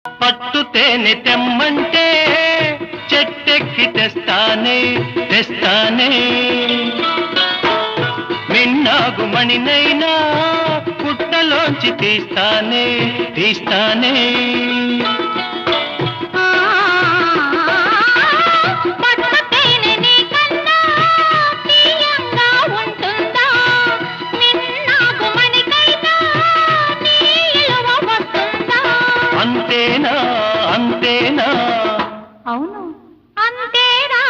పట్టు తేనె తెమ్మంటే చెట్టెక్కి తెస్తానే తెస్తానే మిన్నాగు మణినైనా పుట్టలోంచి తీస్తానే తీస్తానే అంతేనా అంతేనా అవును అంతేరా